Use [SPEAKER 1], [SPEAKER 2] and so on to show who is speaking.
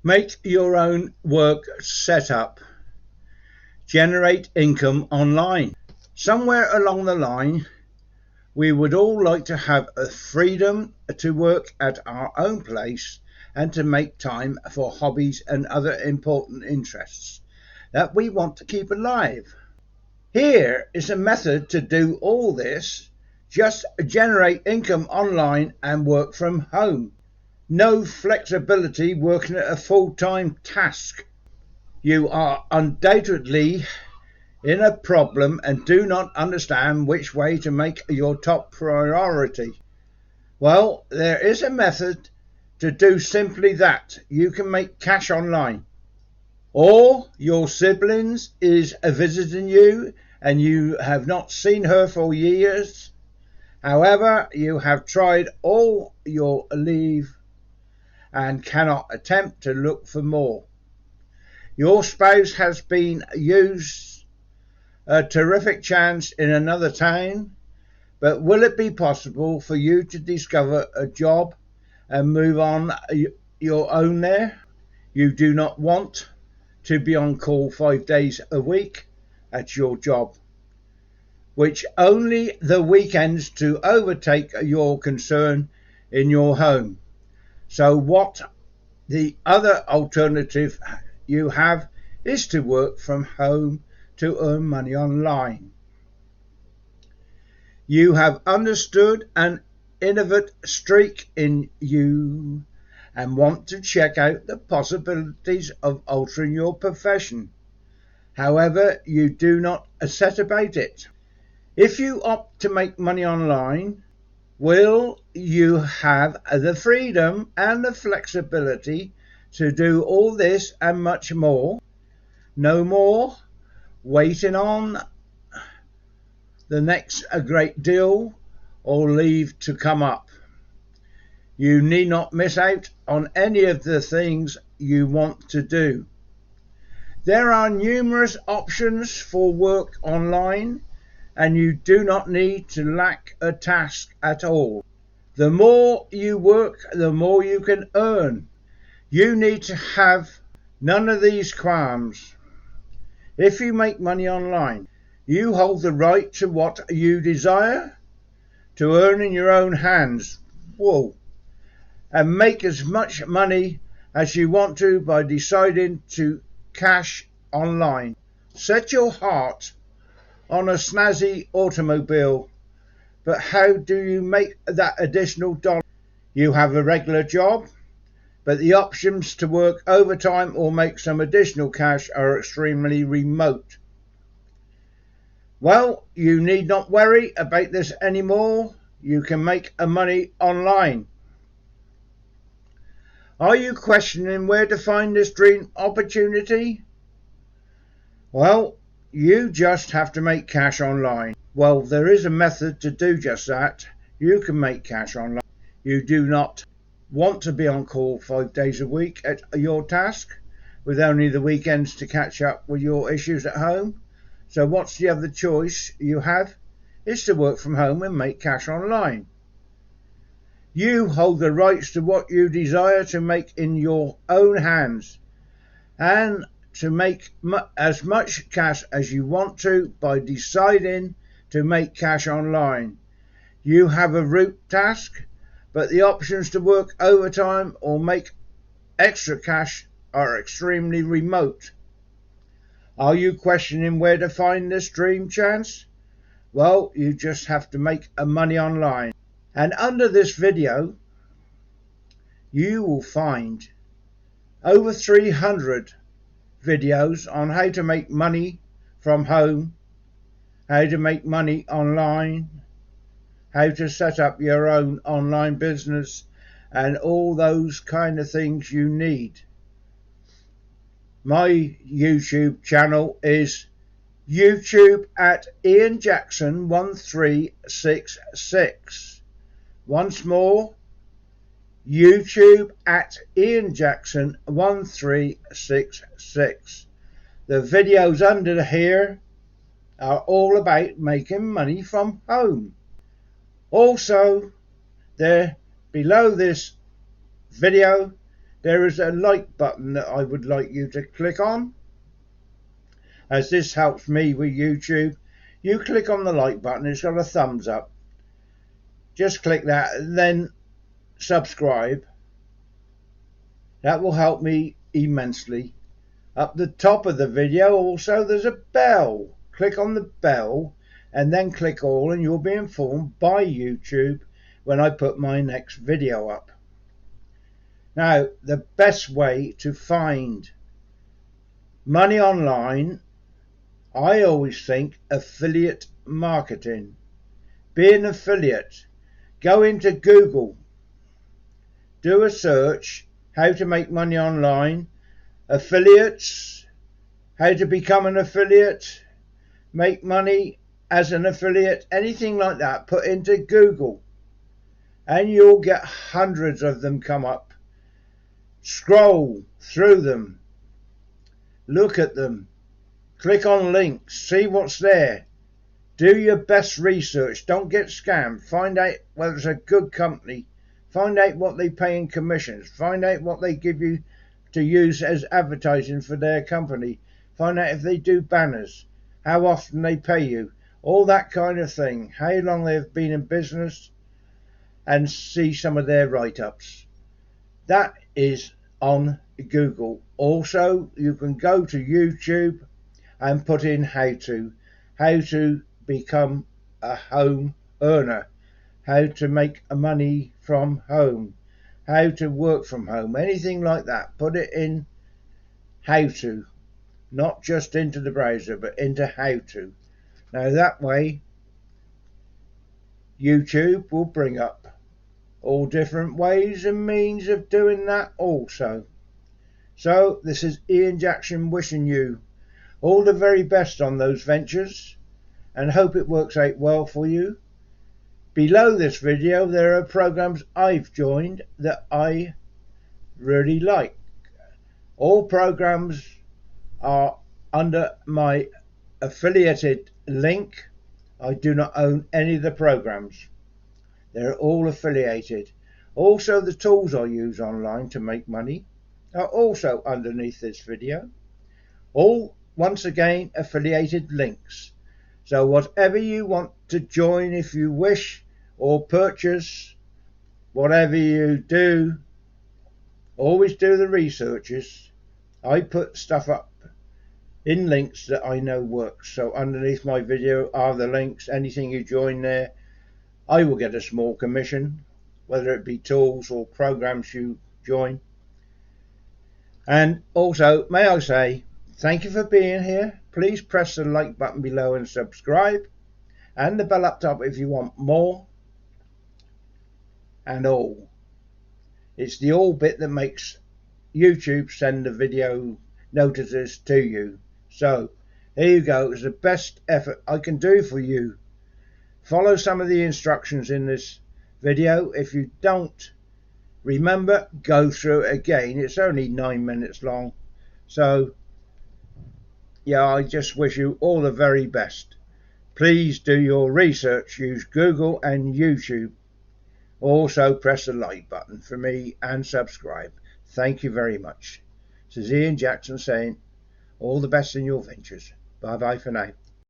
[SPEAKER 1] Make your own work setup. Generate income online. Somewhere along the line, we would all like to have a freedom to work at our own place and to make time for hobbies and other important interests that we want to keep alive. Here is a method to do all this. Just generate income online and work from home. No flexibility working at a full-time task. You are undoubtedly in a problem and do not understand which way to make your top priority. Well, there is a method to do simply that. You can make cash online. Or your siblings is visiting you and you have not seen her for years. However, you have tried all your leave and cannot attempt to look for more. Your spouse has been used a terrific chance in another town, but will it be possible for you to discover a job and move on your own there? You do not want to be on call 5 days a week at your job, which only the weekends to overtake your concern in your home. So what the other alternative you have is to work from home to earn money online. You have understood an innovative streak in you and want to check out the possibilities of altering your profession. However, you do not set about it. If you opt to make money online, will you have the freedom and the flexibility to do all this and much more? No more waiting on the next great deal or leave to come up. You need not miss out on any of the things you want to do. There are numerous options for work online, and you do not need to lack a task at all. The more you work, the more you can earn. You need to have none of these qualms. If you make money online, you hold the right to what you desire, to earn in your own hands. Whoa. And make as much money as you want to by deciding to cash online. Set your heart on a snazzy automobile, but how do you make that additional dollar? You have a regular job, but the options to work overtime or make some additional cash are extremely remote. Well, you need not worry about this anymore. You can make money online. Are you questioning where to find this dream opportunity? Well, you just have to make cash online. Well, there is a method to do just that. You can make cash online. You do not want to be on call 5 days a week at your task, with only the weekends to catch up with your issues at home. So what's the other choice you have? Is to work from home and make cash online. You hold the rights to what you desire to make in your own hands, and to make as much cash as you want to by deciding to make cash online. You have a root task, but the options to work overtime or make extra cash are extremely remote. Are you questioning where to find this dream chance? Well, you just have to make money online. And under this video, you will find over 300 videos on how to make money from home, how to make money online, how to set up your own online business, and all those kind of things you need. My YouTube channel is YouTube at Ian Jackson 1366. Once more, YouTube at Ian Jackson 1366. The videos under here are all about making money from home. Also, there below this video there is a like button that I would like you to click on, as this helps me with YouTube. You click on the like button, it's got a thumbs up. Just click that and then subscribe. That will help me immensely. Up the top of the video also there's a bell. Click on the bell and then click all, and you'll be informed by YouTube when I put my next video up. Now, the best way to find money online, I always think affiliate marketing. Be an affiliate. Go into Google, do a search, how to make money online, affiliates, how to become an affiliate, make money as an affiliate, anything like that, put into Google and you'll get hundreds of them come up. Scroll through them, look at them, click on links, see what's there. Do your best research, don't get scammed. Find out whether it's a good company, find out what they pay in commissions, find out what they give you to use as advertising for their company, find out if they do banners, how often they pay you, all that kind of thing, how long they've been in business, and see some of their write-ups. That is on Google. Also, you can go to YouTube and put in how to become a home earner, how to make money from home, how to work from home, anything like that. Put it in how to, not just into the browser, but into how to. Now that way YouTube will bring up all different ways and means of doing that also. So this is Ian Jackson wishing you all the very best on those ventures and hope it works out well for you. Below this video there are programs I've joined that I really like. All programs are under my affiliated link. I do not own any of the programs. They're all affiliated. Also, the tools I use online to make money are also underneath this video. All, once again, affiliated links. So whatever you want to join, if you wish, or purchase, whatever you do, always do the researches. I put stuff up in links that I know works. So underneath my video are the links. Anything you join there, I will get a small commission, whether it be tools or programs you join. And also, may I say, thank you for being here. Please press the like button below and subscribe, and the bell up top if you want more. And all. It's the all bit that makes YouTube send the video notices to you. So, here you go. It's the best effort I can do for you. Follow some of the instructions in this video. If you don't remember, go through it again. It's only 9 minutes long. So, yeah, I just wish you all the very best. Please do your research. Use Google and YouTube. Also, press the like button for me and subscribe. Thank you very much. This is Ian Jackson saying all the best in your ventures. Bye-bye for now.